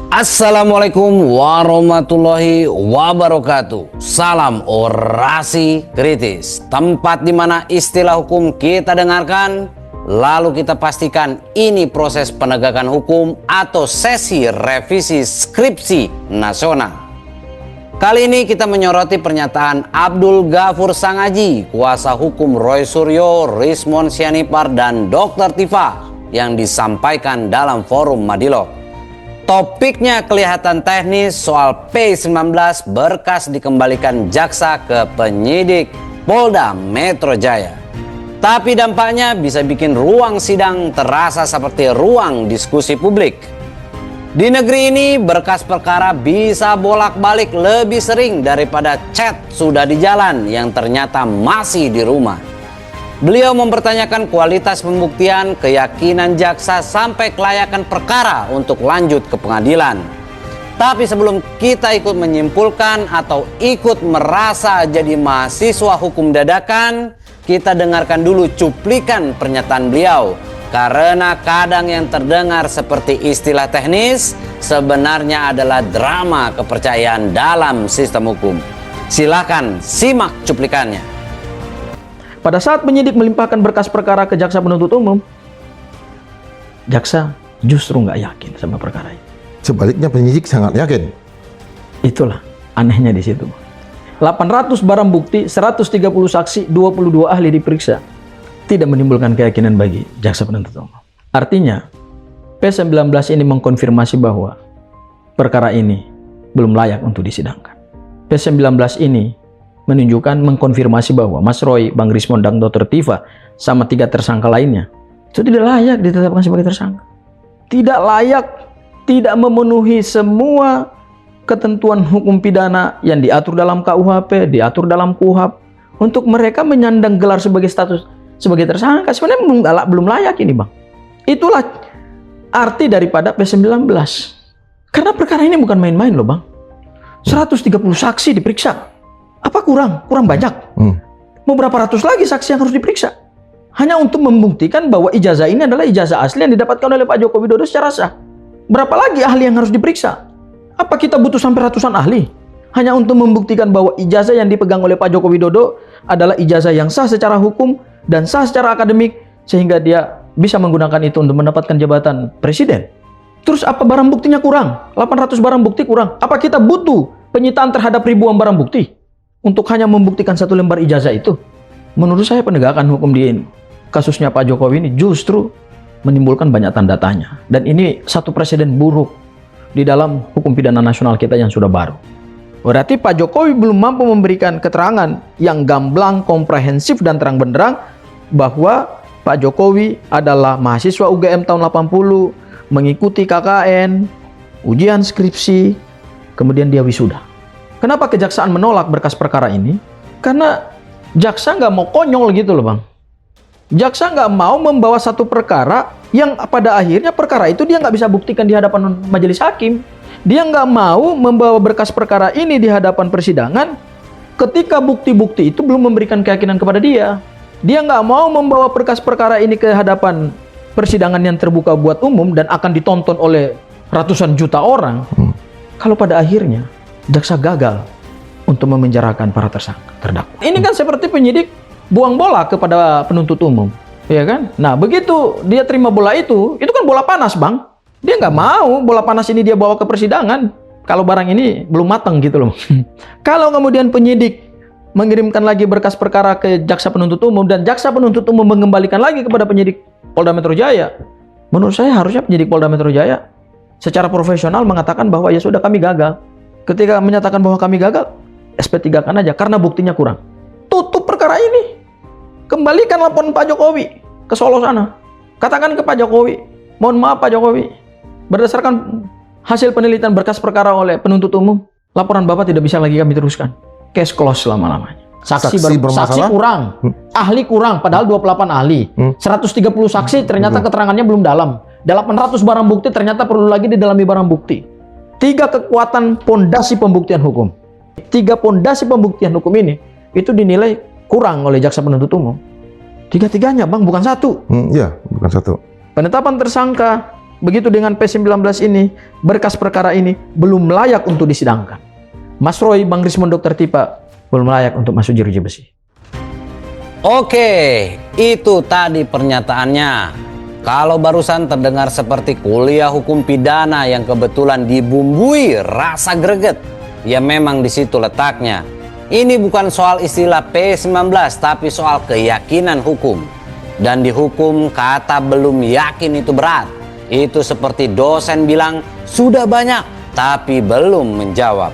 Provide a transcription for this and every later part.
Assalamualaikum warahmatullahi wabarakatuh. Salam orasi kritis, tempat di mana istilah hukum kita dengarkan, lalu kita pastikan ini proses penegakan hukum atau sesi revisi skripsi nasional. Kali ini kita menyoroti pernyataan Abdul Ghafur Sangaji, kuasa hukum Roy Suryo, Rismon Sianipar, dan Dr. Tifa yang disampaikan dalam forum Madilog. Topiknya kelihatan teknis soal P19 berkas dikembalikan jaksa ke penyidik Polda Metro Jaya. Tapi dampaknya bisa bikin ruang sidang terasa seperti ruang diskusi publik. Di negeri ini berkas perkara bisa bolak-balik lebih sering daripada chat sudah di jalan yang ternyata masih di rumah. Beliau mempertanyakan kualitas pembuktian, keyakinan jaksa, sampai kelayakan perkara untuk lanjut ke pengadilan. Tapi sebelum kita ikut menyimpulkan atau ikut merasa jadi mahasiswa hukum dadakan, kita dengarkan dulu cuplikan pernyataan beliau. Karena kadang yang terdengar seperti istilah teknis, sebenarnya adalah drama kepercayaan dalam sistem hukum. Silakan simak cuplikannya. Pada saat penyidik melimpahkan berkas perkara ke jaksa penuntut umum, jaksa justru nggak yakin sama perkara ini. Sebaliknya penyidik sangat yakin. Itulah anehnya di situ. 800 barang bukti, 130 saksi, 22 ahli diperiksa. Tidak menimbulkan keyakinan bagi jaksa penuntut umum. Artinya, P19 ini mengkonfirmasi bahwa perkara ini belum layak untuk disidangkan. P19 ini menunjukkan, mengkonfirmasi bahwa Mas Roy, Bang Rismon, dan Dr. Tifa sama 3 tersangka lainnya itu tidak layak ditetapkan sebagai tersangka. Tidak layak, tidak memenuhi semua ketentuan hukum pidana yang diatur dalam KUHP, diatur dalam KUHAP untuk mereka menyandang gelar sebagai status sebagai tersangka. Sebenarnya belum layak ini, Bang. Itulah arti daripada P19. Karena perkara ini bukan main-main loh, Bang. 130 saksi diperiksa. Apa kurang? Kurang banyak. Mau berapa ratus lagi saksi yang harus diperiksa? Hanya untuk membuktikan bahwa ijazah ini adalah ijazah asli yang didapatkan oleh Pak Joko Widodo secara sah. Berapa lagi ahli yang harus diperiksa? Apa kita butuh sampai ratusan ahli? Hanya untuk membuktikan bahwa ijazah yang dipegang oleh Pak Joko Widodo adalah ijazah yang sah secara hukum dan sah secara akademik, sehingga dia bisa menggunakan itu untuk mendapatkan jabatan presiden. Terus apa barang buktinya kurang? 800 barang bukti kurang. Apa kita butuh penyitaan terhadap ribuan barang bukti untuk hanya membuktikan 1 lembar ijazah itu? Menurut saya penegakan hukum di kasusnya Pak Jokowi ini justru menimbulkan banyak tanda tanya. Dan ini satu presiden buruk di dalam hukum pidana nasional kita yang sudah baru. Berarti Pak Jokowi belum mampu memberikan keterangan yang gamblang, komprehensif, dan terang benderang bahwa Pak Jokowi adalah mahasiswa UGM tahun 80, mengikuti KKN, ujian skripsi, kemudian dia wisuda. Kenapa kejaksaan menolak berkas perkara ini? Karena jaksa nggak mau konyol gitu loh, Bang. Jaksa nggak mau membawa satu perkara yang pada akhirnya perkara itu dia nggak bisa buktikan di hadapan majelis hakim. Dia nggak mau membawa berkas perkara ini di hadapan persidangan ketika bukti-bukti itu belum memberikan keyakinan kepada dia. Dia nggak mau membawa berkas perkara ini ke hadapan persidangan yang terbuka buat umum dan akan ditonton oleh ratusan juta orang. Kalau pada akhirnya jaksa gagal untuk memenjarakan para tersangka terdakwa. Ini kan seperti penyidik buang bola kepada penuntut umum, ya kan? Nah, begitu dia terima bola itu kan bola panas, Bang. Dia nggak mau bola panas ini dia bawa ke persidangan kalau barang ini belum matang gitu loh. Kalau kemudian penyidik mengirimkan lagi berkas perkara ke jaksa penuntut umum dan jaksa penuntut umum mengembalikan lagi kepada penyidik Polda Metro Jaya, menurut saya harusnya penyidik Polda Metro Jaya secara profesional mengatakan bahwa ya sudah, kami gagal. Ketika menyatakan bahwa kami gagal, SP3 kan aja karena buktinya kurang. Tutup perkara ini. Kembalikan laporan Pak Jokowi ke Solo sana. Katakan ke Pak Jokowi, mohon maaf Pak Jokowi, berdasarkan hasil penelitian berkas perkara oleh penuntut umum, laporan Bapak tidak bisa lagi kami teruskan. Case close selama-lamanya. Saksi kurang, ahli kurang, padahal 28 ahli. 130 saksi ternyata keterangannya belum dalam. 800 barang bukti ternyata perlu lagi didalami barang bukti. 3 kekuatan pondasi pembuktian hukum. 3 pondasi pembuktian hukum ini itu dinilai kurang oleh jaksa penuntut umum. 3-3-nya, Bang, bukan 1. Iya, bukan 1. Penetapan tersangka begitu dengan P19 ini, berkas perkara ini belum layak untuk disidangkan. Mas Roy, Bang Rismon, Dr. Tipa belum layak untuk masuk jeruji besi. Oke, itu tadi pernyataannya. Kalau barusan terdengar seperti kuliah hukum pidana yang kebetulan dibumbui rasa greget, ya memang di situ letaknya. Ini bukan soal istilah P19, tapi soal keyakinan hukum. Dan di hukum kata belum yakin itu berat. Itu seperti dosen bilang sudah banyak tapi belum menjawab.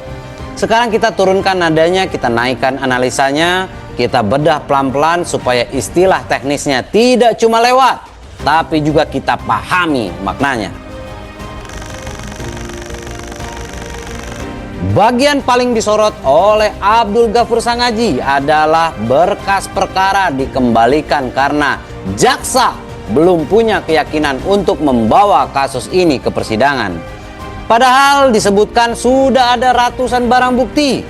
Sekarang kita turunkan nadanya, kita naikkan analisanya, kita bedah pelan-pelan supaya istilah teknisnya tidak cuma lewat, tapi juga kita pahami maknanya. Bagian paling disorot oleh Abdul Ghafur Sangaji adalah berkas perkara dikembalikan karena jaksa belum punya keyakinan untuk membawa kasus ini ke persidangan. Padahal disebutkan sudah ada ratusan barang bukti,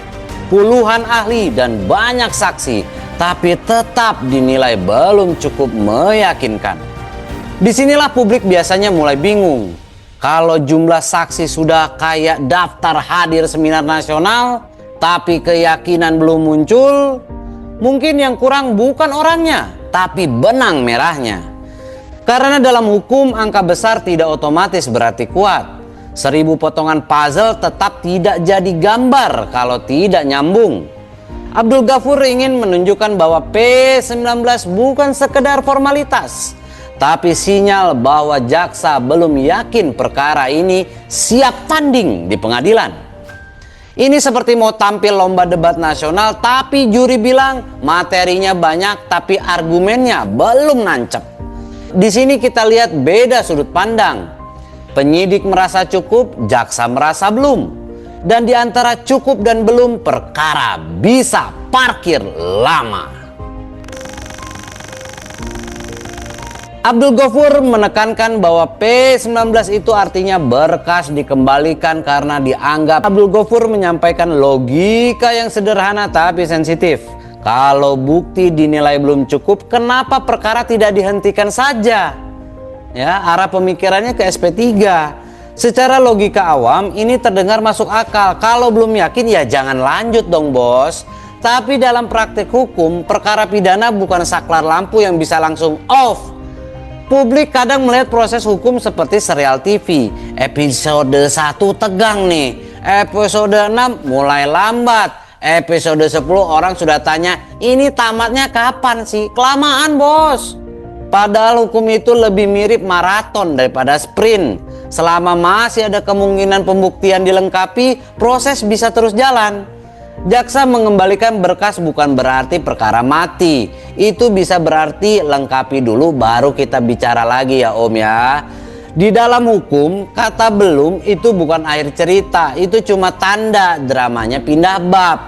puluhan ahli dan banyak saksi, tapi tetap dinilai belum cukup meyakinkan. Disinilah publik biasanya mulai bingung. Kalau jumlah saksi sudah kayak daftar hadir seminar nasional, tapi keyakinan belum muncul, mungkin yang kurang bukan orangnya, tapi benang merahnya. Karena dalam hukum angka besar tidak otomatis berarti kuat. 1000 potongan puzzle tetap tidak jadi gambar kalau tidak nyambung. Abdul Ghafur ingin menunjukkan bahwa P19 bukan sekedar formalitas, tapi sinyal bahwa jaksa belum yakin perkara ini siap tanding di pengadilan. Ini seperti mau tampil lomba debat nasional, tapi juri bilang materinya banyak tapi argumennya belum nancep. Di sini kita lihat beda sudut pandang. Penyidik merasa cukup, jaksa merasa belum. Dan di antara cukup dan belum, perkara bisa parkir lama. Abdul Ghafur menekankan bahwa P19 itu artinya berkas dikembalikan karena dianggap Abdul Ghafur menyampaikan logika yang sederhana tapi sensitif. Kalau bukti dinilai belum cukup, kenapa perkara tidak dihentikan saja? Ya, arah pemikirannya ke SP3. Secara logika awam ini terdengar masuk akal. Kalau belum yakin ya jangan lanjut dong bos. Tapi dalam praktik hukum, perkara pidana bukan saklar lampu yang bisa langsung off. Publik kadang melihat proses hukum seperti serial TV. Episode 1 tegang nih, episode 6 mulai lambat, episode 10 orang sudah tanya ini tamatnya kapan sih? Kelamaan bos. Padahal hukum itu lebih mirip maraton daripada sprint. Selama masih ada kemungkinan pembuktian dilengkapi, proses bisa terus jalan. Jaksa mengembalikan berkas bukan berarti perkara mati. Itu bisa berarti lengkapi dulu baru kita bicara lagi ya Om ya. Di dalam hukum, kata belum itu bukan akhir cerita. Itu cuma tanda dramanya pindah bab.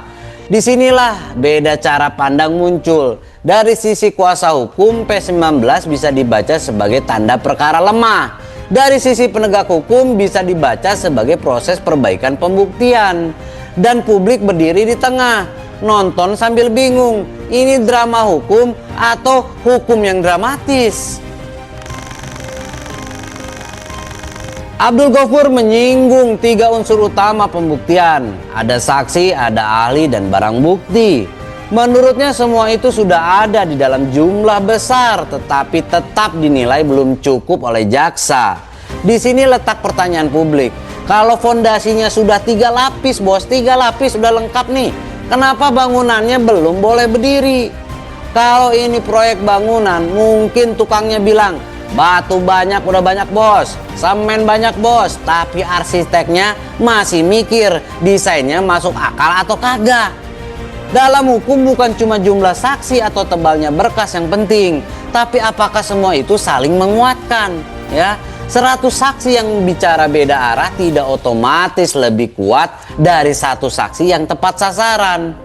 Disinilah beda cara pandang muncul. Dari sisi kuasa hukum, P19 bisa dibaca sebagai tanda perkara lemah. Dari sisi penegak hukum bisa dibaca sebagai proses perbaikan pembuktian. Dan publik berdiri di tengah, nonton sambil bingung. Ini drama hukum atau hukum yang dramatis? Abdul Ghafur menyinggung 3 unsur utama pembuktian. Ada saksi, ada ahli, dan barang bukti. Menurutnya semua itu sudah ada di dalam jumlah besar, tetapi tetap dinilai belum cukup oleh jaksa. Di sini letak pertanyaan publik. Kalau fondasinya sudah 3 lapis bos, 3 lapis sudah lengkap nih, kenapa bangunannya belum boleh berdiri? Kalau ini proyek bangunan, mungkin tukangnya bilang, batu banyak udah banyak bos, semen banyak bos, tapi arsiteknya masih mikir desainnya masuk akal atau kagak. Dalam hukum bukan cuma jumlah saksi atau tebalnya berkas yang penting, tapi apakah semua itu saling menguatkan? Ya, 100 saksi yang bicara beda arah tidak otomatis lebih kuat dari 1 saksi yang tepat sasaran.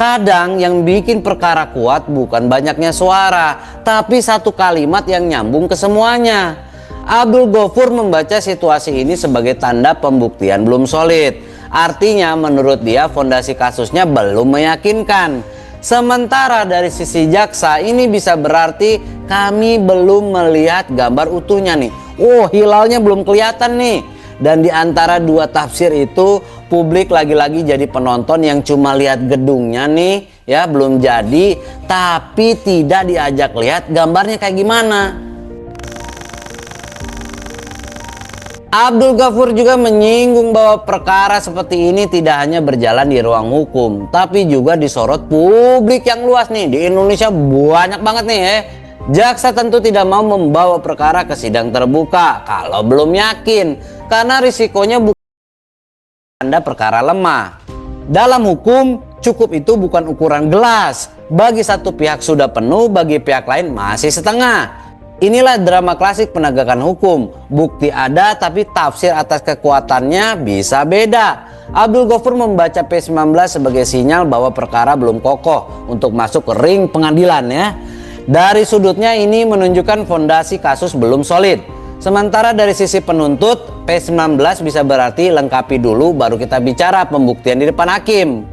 Kadang yang bikin perkara kuat bukan banyaknya suara, tapi 1 kalimat yang nyambung ke semuanya. Abdul Ghafur membaca situasi ini sebagai tanda pembuktian belum solid. Artinya menurut dia fondasi kasusnya belum meyakinkan. Sementara dari sisi jaksa ini bisa berarti kami belum melihat gambar utuhnya nih. Oh, hilalnya belum kelihatan nih. Dan di antara dua tafsir itu, publik lagi-lagi jadi penonton yang cuma lihat gedungnya nih, ya belum jadi, tapi tidak diajak lihat gambarnya kayak gimana. Abdul Ghafur juga menyinggung bahwa perkara seperti ini tidak hanya berjalan di ruang hukum, tapi juga disorot publik yang luas nih. Di Indonesia banyak banget nih ya. Jaksa tentu tidak mau membawa perkara ke sidang terbuka kalau belum yakin, karena risikonya Anda perkara lemah. Dalam hukum, cukup itu bukan ukuran gelas. Bagi satu pihak sudah penuh, bagi pihak lain masih setengah. Inilah drama klasik penegakan hukum. Bukti ada tapi tafsir atas kekuatannya bisa beda. Abdul Ghafur membaca P19 sebagai sinyal bahwa perkara belum kokoh untuk masuk ke ring pengadilan ya. Dari sudutnya ini menunjukkan fondasi kasus belum solid. Sementara dari sisi penuntut, P19 bisa berarti lengkapi dulu baru kita bicara pembuktian di depan hakim.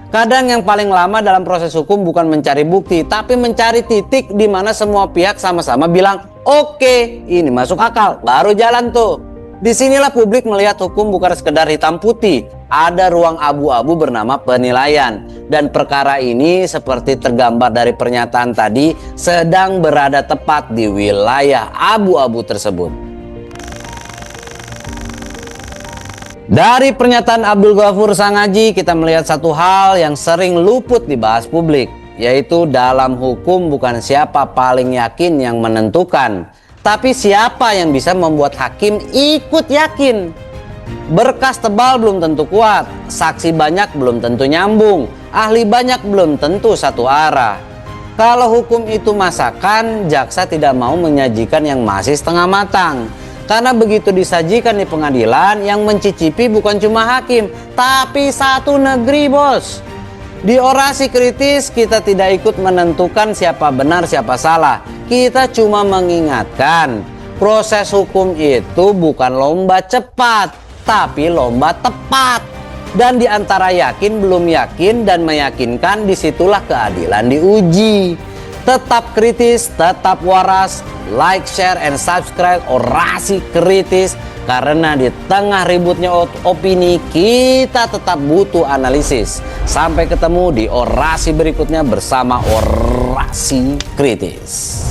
Kadang yang paling lama dalam proses hukum bukan mencari bukti, tapi mencari titik di mana semua pihak sama-sama bilang, oke, ini masuk akal, baru jalan tuh. Disinilah publik melihat hukum bukan sekedar hitam putih, ada ruang abu-abu bernama penilaian. Dan perkara ini seperti tergambar dari pernyataan tadi, sedang berada tepat di wilayah abu-abu tersebut. Dari pernyataan Abdul Ghafur Sang Haji, kita melihat satu hal yang sering luput dibahas publik, yaitu dalam hukum bukan siapa paling yakin yang menentukan, tapi siapa yang bisa membuat hakim ikut yakin. Berkas tebal belum tentu kuat, saksi banyak belum tentu nyambung, ahli banyak belum tentu satu arah. Kalau hukum itu masakan, jaksa tidak mau menyajikan yang masih setengah matang. Karena begitu disajikan di pengadilan, yang mencicipi bukan cuma hakim, tapi satu negeri, bos. Di orasi kritis, kita tidak ikut menentukan siapa benar siapa salah. Kita cuma mengingatkan, proses hukum itu bukan lomba cepat, tapi lomba tepat. Dan di antara yakin, belum yakin, dan meyakinkan, disitulah keadilan diuji. Tetap kritis, tetap waras, like, share, and subscribe Orasi Kritis. Karena di tengah ributnya opini, kita tetap butuh analisis. Sampai ketemu di orasi berikutnya bersama Orasi Kritis.